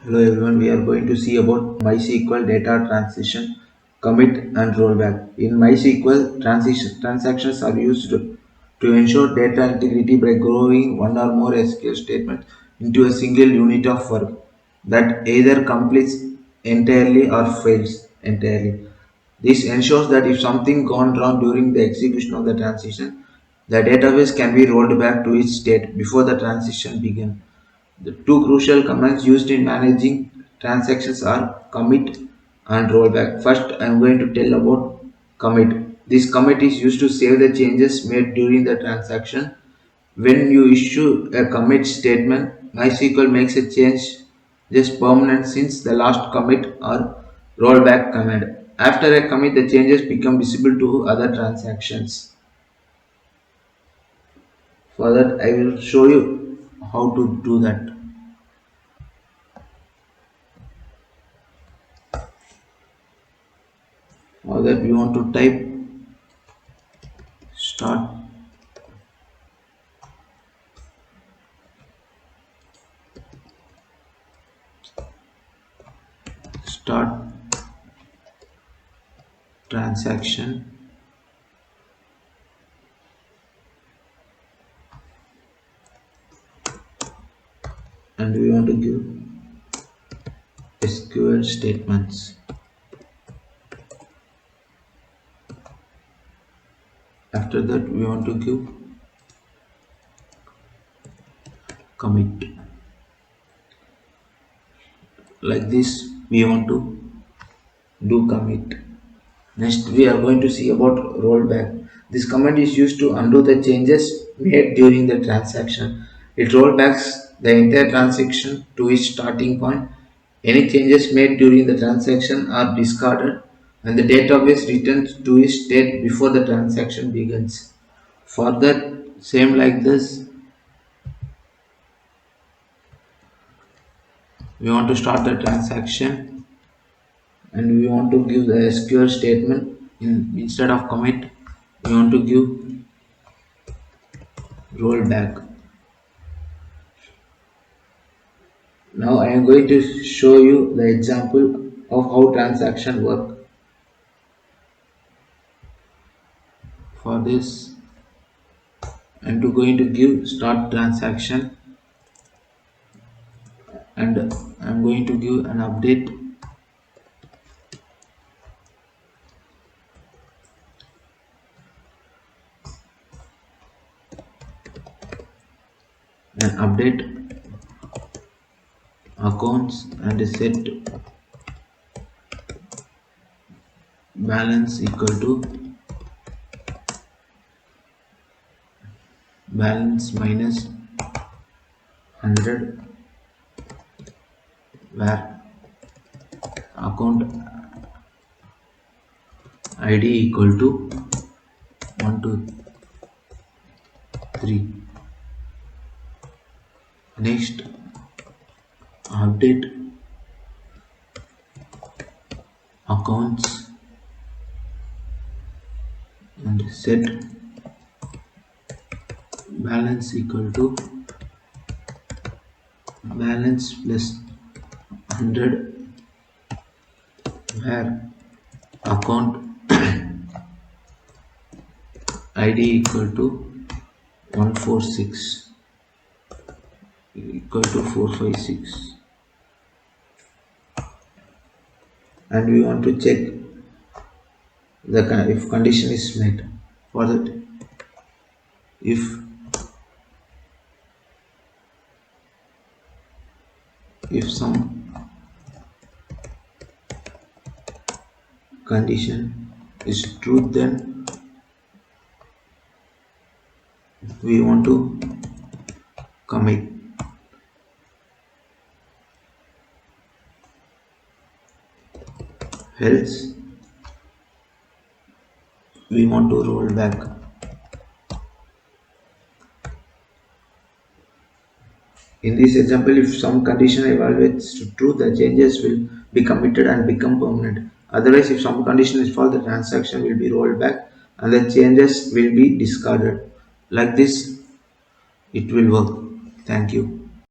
Hello everyone, we are going to see about MySQL data transition, commit and rollback. In MySQL, transactions are used to ensure data integrity by growing one or more SQL statements into a single unit of work that either completes entirely or fails entirely. This ensures that if something gone wrong during the execution of the transition, the database can be rolled back to its state before the transition begins. The two crucial commands used in managing transactions are commit and rollback. First, I am going to tell about commit. This commit is used to save the changes made during the transaction. When you issue a commit statement, MySQL makes a change just permanent since the last commit or rollback command. After a commit, the changes become visible to other transactions. For that, I will show you how to do that. For that, we want to type start start transaction, and we want to give SQL statements. After that, we want to give commit. Like this, we want to do commit. Next, we are going to see about rollback. This command is used to undo the changes made during the transaction. It rollbacks the entire transaction to its starting point. Any changes made during the transaction are discarded and the database returns to its state before the transaction begins. Further, same like this, we want to start the transaction and we want to give the SQL statement instead of commit. We want to give rollback. Now I am going to show you the example of how transaction work. For this, I am going to give start transaction and I am going to give an update accounts and set balance equal to balance minus 100 where account ID equal to 123. Next, update accounts and set balance equal to balance plus 100 where account ID equal to 146 equal to 456, and we want to check if condition is met. For that, if some condition is true, then we want to commit. Else we want to roll back. In this example, if some condition evaluates to true, the changes will be committed and become permanent. Otherwise, if some condition is false, the transaction will be rolled back and the changes will be discarded. Like this, it will work. Thank you.